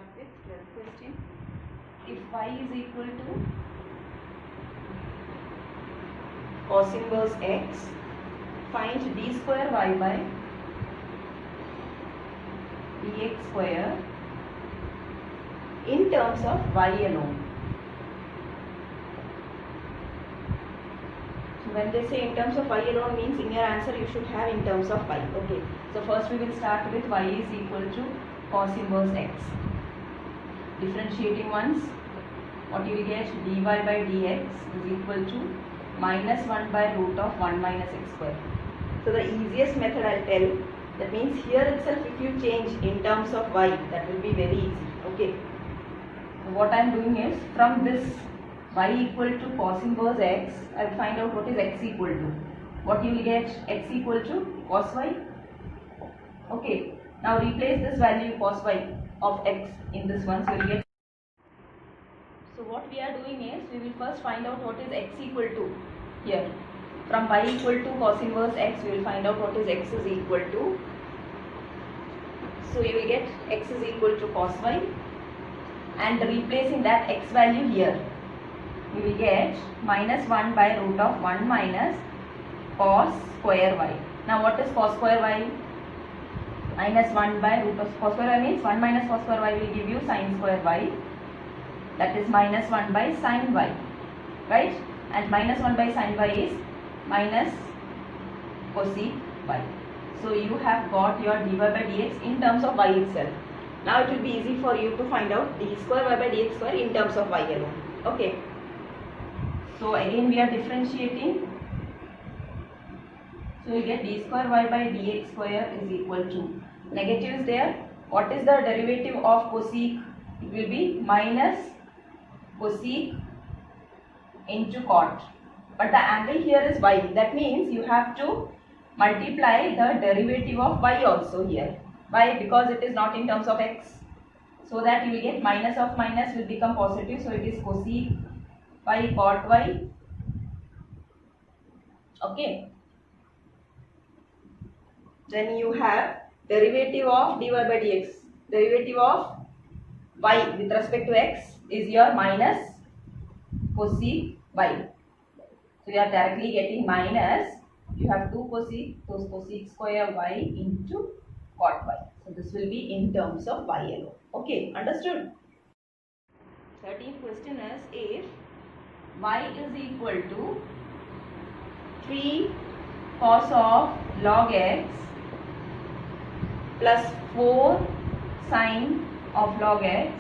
start with 12th question. If y is equal to cos inverse x, find d square y by dx square in terms of y alone. So when they say in terms of y alone means in your answer you should have in terms of y. Okay. So first we will start with y is equal to cos inverse x. Differentiating once, what you will get, dy by dx is equal to minus 1 by root of 1 minus x square. So the easiest method I'll tell, that means here itself if you change in terms of y, that will be very easy. Okay. So what I am doing is, from this y equal to cos inverse x, I will find out what is x equal to. What you will get, x equal to cos y. Okay. Now replace this value cos y of x in this one, so you will get. So what we are doing is, we will first find out what is x equal to here. From y equal to cos inverse x, we will find out what is x is equal to. So you will get x is equal to cos y, and replacing that x value here, you will get minus 1 by root of 1 minus cos square y. Now what is cos square y? Minus 1 by root of cos square y means 1 minus cos square y will give you sin square y. That is minus 1 by sin y, right? And minus 1 by sin y is minus cosec y. So you have got your dy by dx in terms of y itself. Now it will be easy for you to find out d square y by dx square in terms of y alone. Okay. So again we are differentiating. So you get d square y by dx square is equal to, negative is there. What is the derivative of cosec? It will be minus cosec into cot. But the angle here is y. That means you have to multiply the derivative of y also here. Why? Because it is not in terms of x. So that you will get minus of minus will become positive. So it is cosec y cot y. Okay. Then you have derivative of dy by dx. Derivative of y with respect to x is your minus cosec y. So you are directly getting minus, you have 2 cosec, so cosec square y into cot y. So this will be in terms of y alone. Okay, understood? 13th question is, if y is equal to 3 cos of log x plus 4 sin of log x,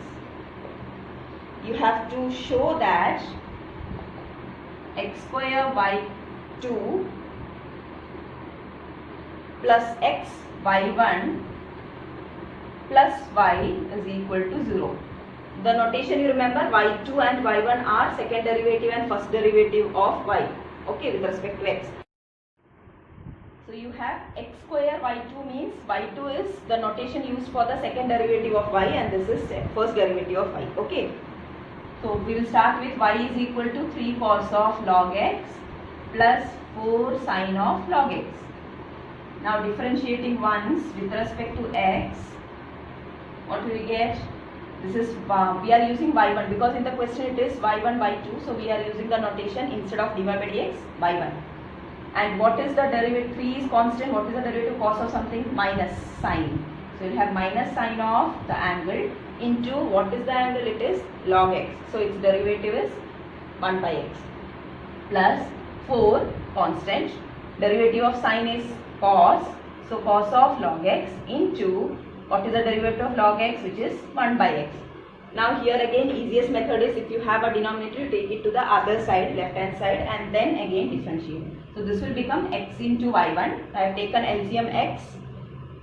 you have to show that x square by 2 plus x y1 plus y is equal to 0. The notation you remember, y2 and y1 are second derivative and first derivative of y, okay, with respect to x. So you have x square y2 means y2 is the notation used for the second derivative of y, and this is first derivative of y. Okay. So we will start with y is equal to 3 cos of log x plus 4 sin of log x. Now differentiating once with respect to x, what we will get? This is we are using y1 because in the question it is y1 y2, so we are using the notation instead of dy by dx y1. And what is the derivative? 3 is constant. What is the derivative cos of something? Minus sine. So you will have minus sine of the angle into, what is the angle? It is log x. So its derivative is 1 by x plus 4 constant. Derivative of sine is cos. So cos of log x into, what is the derivative of log x, which is 1 by x. Now here again easiest method is, if you have a denominator, you take it to the other side, left hand side, and then again differentiate. So this will become x into y1. I have taken LCM x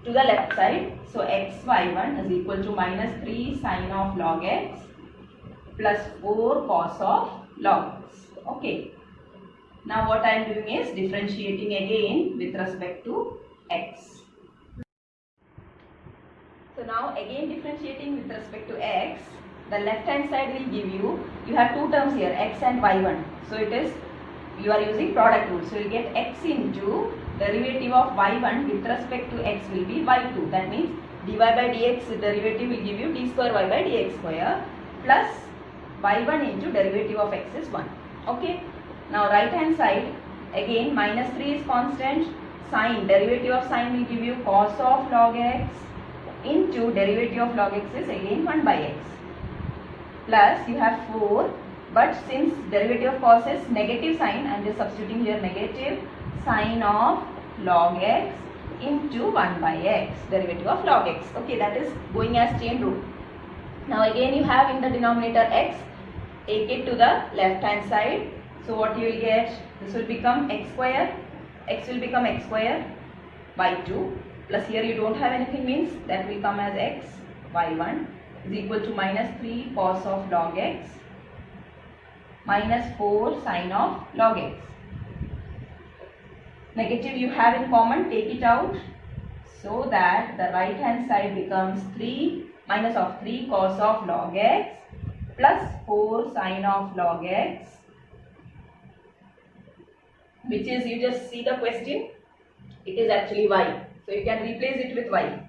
to the left side. So x y1 is equal to minus 3 sin of log x plus 4 cos of log x. Okay. Now what I am doing is differentiating again with respect to x. So now again differentiating with respect to x, the left hand side will give you, have two terms here, x and y1. So it is, you are using product rule. So you get x into derivative of y1 with respect to x will be y2. That means dy by dx derivative will give you d square y by dx square plus y1 into derivative of x is 1. Okay. Now right hand side again minus 3 is constant. Sine, derivative of sine will give you cos of log x into derivative of log x is again 1 by x. Plus you have 4, but since derivative of cos is negative sign, I am just substituting here negative sine of log x into 1 by x, derivative of log x. Okay, that is going as chain rule. Now again you have in the denominator x, take it to the left hand side. So what you will get, this will become x square, x will become x square by 2, plus here you don't have anything, means that will come as x y1 is equal to minus 3 cos of log x minus 4 sine of log x. Negative you have in common, take it out, so that the right hand side becomes 3 minus of 3 cos of log x plus 4 sine of log x, which is, you just see the question, it is actually y. So you can replace it with y,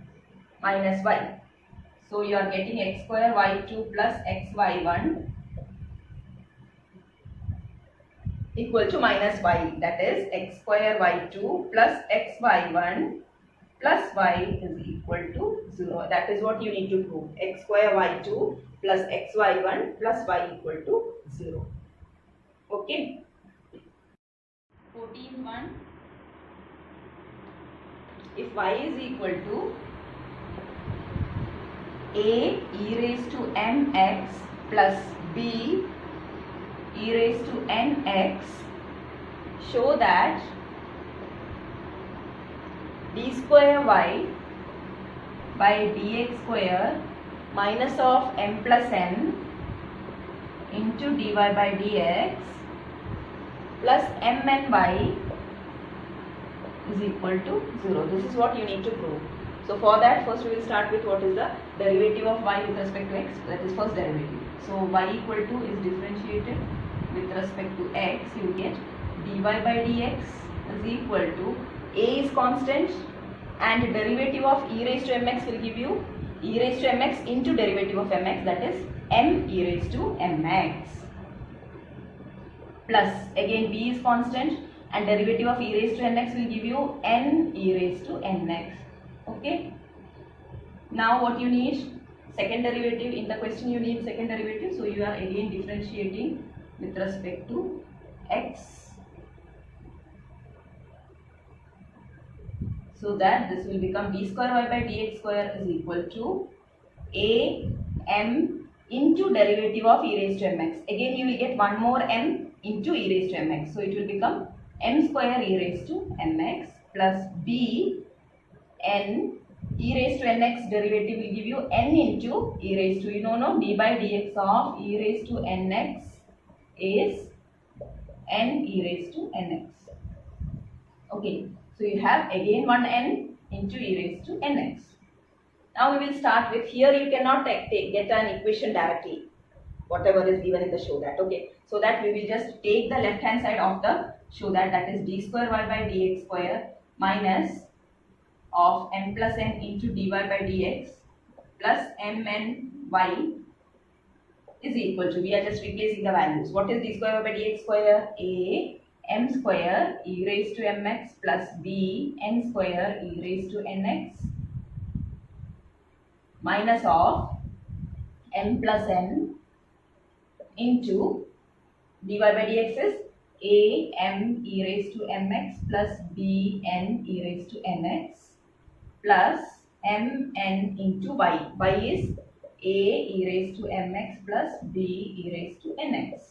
minus y. So you are getting x square y2 plus x y1 equal to minus y, that is x square y2 plus x y1 plus y is equal to 0. That is what you need to prove, x square y2 plus x y1 plus y equal to 0. Okay. 14th one, if y is equal to a e raised to mx plus b e raised to nx, show that d square y by dx square minus of m plus n into dy by dx plus mny is equal to 0. This is what you need to prove. So for that, first we will start with what is the derivative of y with respect to x, that is first derivative. So y equal to is differentiated with respect to x, you get dy by dx is equal to a is constant and derivative of e raised to mx will give you e raised to mx into derivative of mx, that is m e raised to mx, plus again b is constant and derivative of e raised to nx will give you n e raised to nx. Okay. Now what you need, second derivative. In the question you need second derivative, so you are again differentiating with respect to x, so that this will become d square y by dx square is equal to a m into derivative of e raised to mx. Again you will get one more m into e raised to mx, so it will become m square e raised to mx plus b n e raised to nx, derivative will give you n into e raised to, you know d by dx of e raised to nx is n e raised to nx. Okay, so you have again one n into e raised to nx. Now we will start with, here you cannot get an equation directly, whatever is given in the show that. Okay, so that we will just take the left hand side of the show that is d square y by dx square minus of m plus n into dy by dx plus mn y is equal to, we are just replacing the values. What is d square y by dx square? A m square e raised to mx plus b n square e raised to nx minus of m plus n into dy by dx is a m e raised to mx plus b n e raised to nx plus m n into y. Y is a e raised to mx plus b e raised to nx.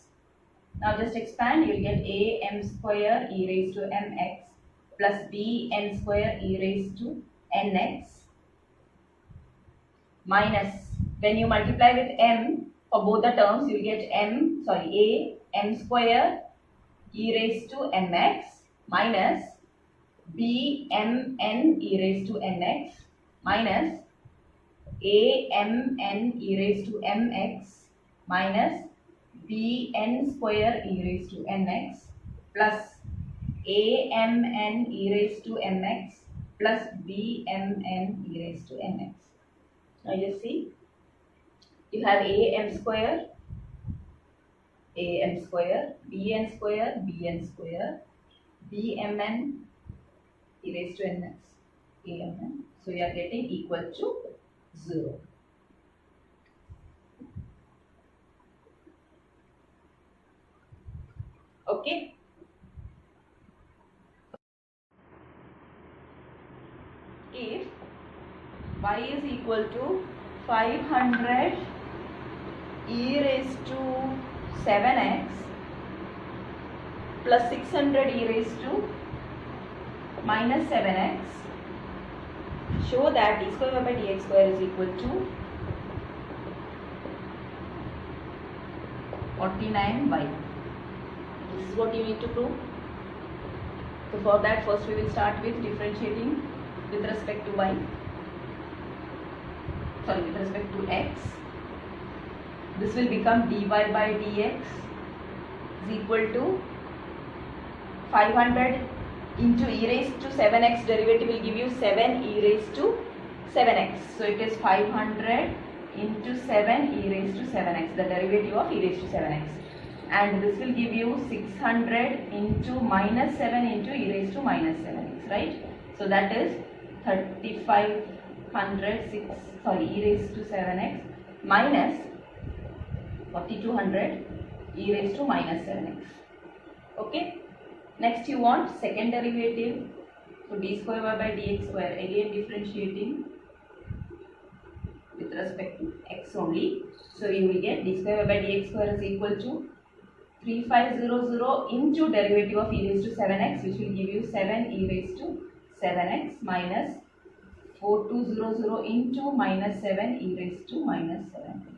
Now just expand, you will get a m square e raised to mx plus b n square e raised to nx minus, when you multiply with m for both the terms, you will get a m square e raised to mx minus b m n e raised to nx minus a m n e raised to mx minus b n square e raised to nx plus a m n e raised to mx plus b m n e raised to nx. Now just see, you have am square, bn square, bn square, bmn e raised to nx, amn. So you are getting equal to 0. Okay. If y is equal to 500 e raised to 7x plus 600 e raised to minus 7x, show that d square by dx square is equal to 49y. This is what you need to prove. So for that, first we will start with differentiating with respect to y, with respect to x. This will become dy by dx is equal to 500 into e raised to 7x, derivative will give you 7 e raised to 7x. So it is 500 into 7 e raised to 7x, the derivative of e raised to 7x. And this will give you 600 into minus 7 into e raised to minus 7x, right? So that is 3500 e raised to 7x minus 4200 e raised to minus 7x. Okay. Next you want second derivative. So d square y by dx square, again differentiating with respect to x only. So you will get d square y by dx square is equal to 3500 into derivative of e raised to 7x, which will give you 7 e raised to 7x minus 4200 into minus 7 e raised to minus 7x.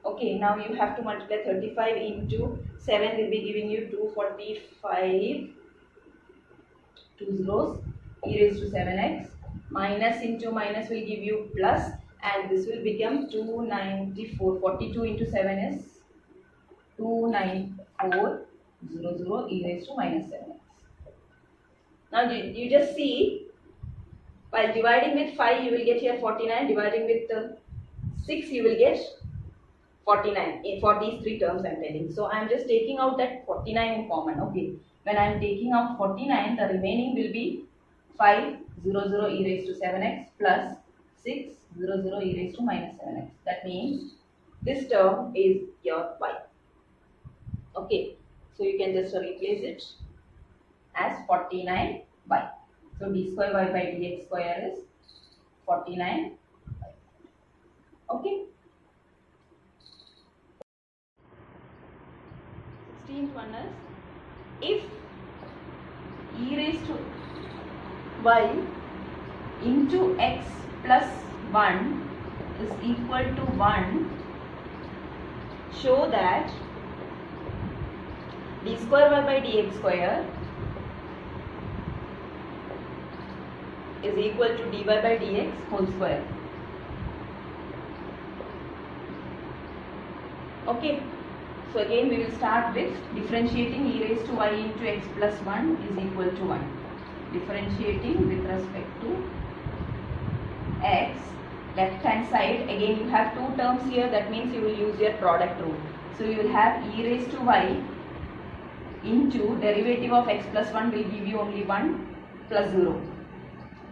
Okay, now you have to multiply 35 into 7 will be giving you 245, 2 zeros, e raised to 7x, minus into minus will give you plus, and this will become 294, 42 into 7 is 29400 e raised to minus 7x. Now you just see, while dividing with 5 you will get here 49, dividing with 6 you will get 49 for these three terms I am telling. So I am just taking out that 49 in common. Okay. When I am taking out 49, the remaining will be 500 e raised to 7x plus 600 e raised to minus 7x. That means this term is your y. Okay. So you can just replace it as 49y. So d square y by dx square is 49y. Okay. 16th one is, if e raised to y into x plus 1 is equal to 1, show that d square y by dx square is equal to dy by dx whole square. Okay. So again we will start with differentiating e raised to y into x plus 1 is equal to 1. Differentiating with respect to x, left hand side, again you have two terms here, that means you will use your product rule. So you will have e raised to y into derivative of x plus 1 will give you only 1 plus 0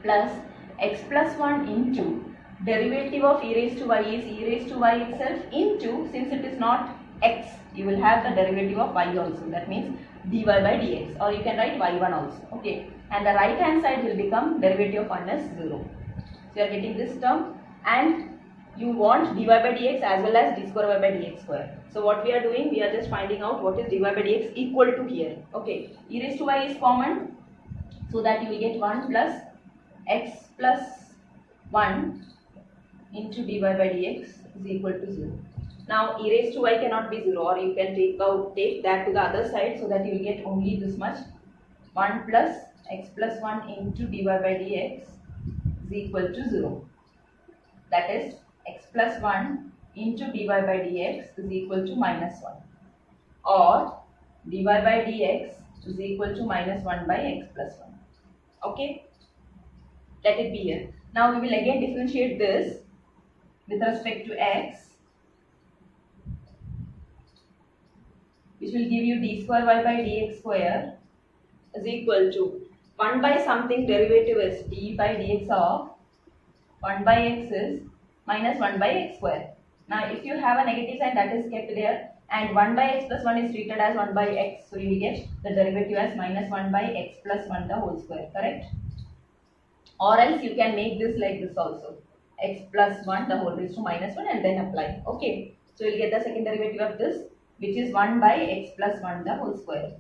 plus x plus 1 into derivative of e raised to y is e raised to y itself into, since it is not x, you will have the derivative of y also, that means dy by dx, or you can write y1 also. Okay, and the right hand side will become derivative of 1 is 0. So you are getting this term, and you want dy by dx as well as d square y by dx square. So what we are doing, we are just finding out what is dy by dx equal to here. Okay, e raised to y is common, so that you will get 1 plus x plus 1 into dy by dx is equal to 0. Now e raised to y cannot be 0, or you can take that to the other side, so that you will get only this much, 1 plus x plus 1 into dy by dx is equal to 0. That is x plus 1 into dy by dx is equal to minus 1, or dy by dx is equal to minus 1 by x plus 1. Okay, let it be here. Now we will again differentiate this with respect to x, which will give you d square y by dx square is equal to 1 by something derivative is d by dx of 1 by x is minus 1 by x square. Now if you have a negative sign, that is kept there, and 1 by x plus 1 is treated as 1 by x, so you will get the derivative as minus 1 by x plus 1 the whole square, correct? Or else you can make this like this also, x plus 1 the whole raised to minus 1 and then apply. Okay, so you will get the second derivative of this, which is 1 by x plus 1 the whole square.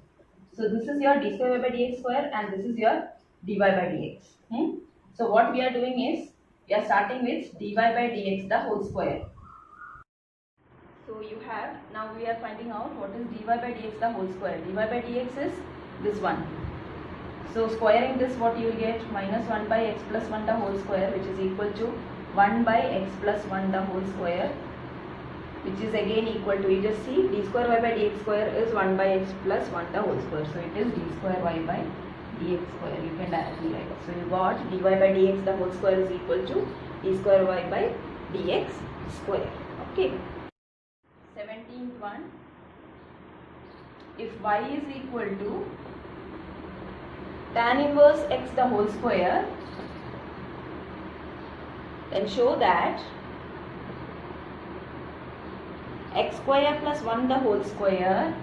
So this is your d square y by dx square and this is your dy by dx. So what we are doing is, we are starting with dy by dx the whole square. So you have, now we are finding out what is dy by dx the whole square. Dy by dx is this one. So squaring this, what you will get, minus 1 by x plus 1 the whole square, which is equal to 1 by x plus 1 the whole square, which is again equal to, you just see, d square y by dx square is 1 by x plus 1 the whole square. So it is d square y by dx square. You can directly write. So you got dy by dx the whole square is equal to d square y by dx square. Okay. 17th one. If y is equal to tan inverse x the whole square, then show that x square plus 1 the whole square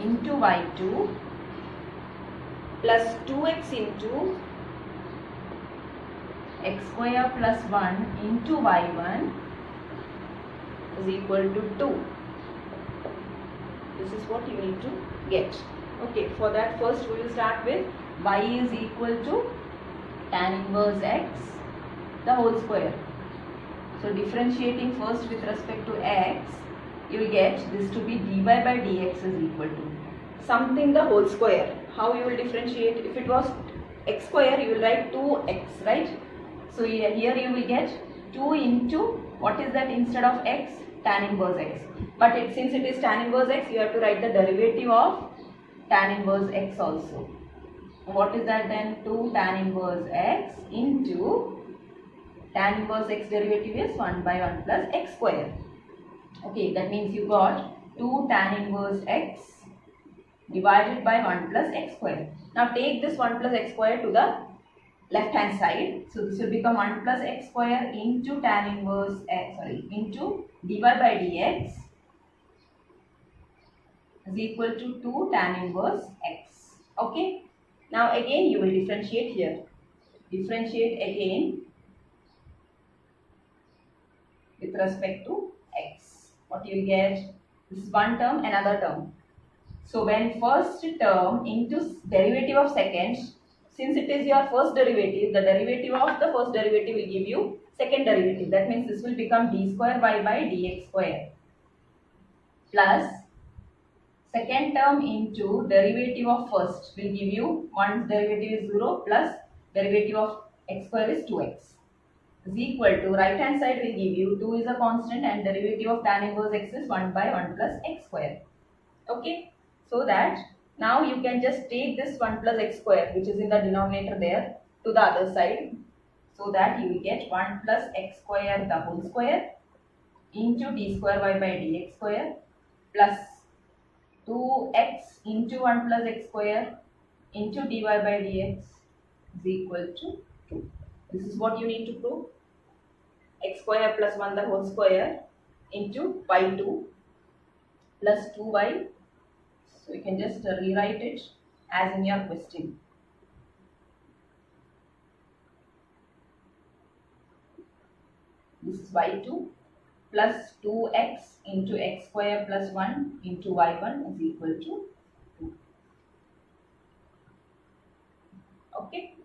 into y2 plus 2x into x square plus 1 into y1 is equal to 2. This is what you need to get. Okay, for that first we will start with y is equal to tan inverse x the whole square. So differentiating first with respect to x, you will get this to be dy by dx is equal to something the whole square. How you will differentiate? If it was x square, you will write 2x, right? So here you will get 2 into, what is that instead of x? Tan inverse x. But since it is tan inverse x, you have to write the derivative of tan inverse x also. What is that then? 2 tan inverse x into tan inverse x derivative is 1 by 1 plus x square. Okay, that means you got 2 tan inverse x divided by 1 plus x square. Now take this 1 plus x square to the left hand side. So this will become 1 plus x square into tan inverse x, into dy by dx is equal to 2 tan inverse x. Okay. Now again you will differentiate here. Differentiate again with respect to x. What you will get? This is one term, another term. So when first term into derivative of second, since it is your first derivative, the derivative of the first derivative will give you second derivative. That means this will become d square y by dx square plus second term into derivative of first will give you, one derivative is 0 plus derivative of x square is 2x is equal to, right hand side will give you 2 is a constant and derivative of tan inverse x is 1 by 1 plus x square. Okay, so that now you can just take this 1 plus x square, which is in the denominator there, to the other side, so that you will get 1 plus x square the whole square into d square y by dx square plus 2x into 1 plus x square into dy by dx is equal to 2. This is what you need to prove. X square plus 1 the whole square into y2 plus 2y. So you can just rewrite it as in your question. This is y2 plus 2x into x square plus 1 into y1 is equal to 2. Okay.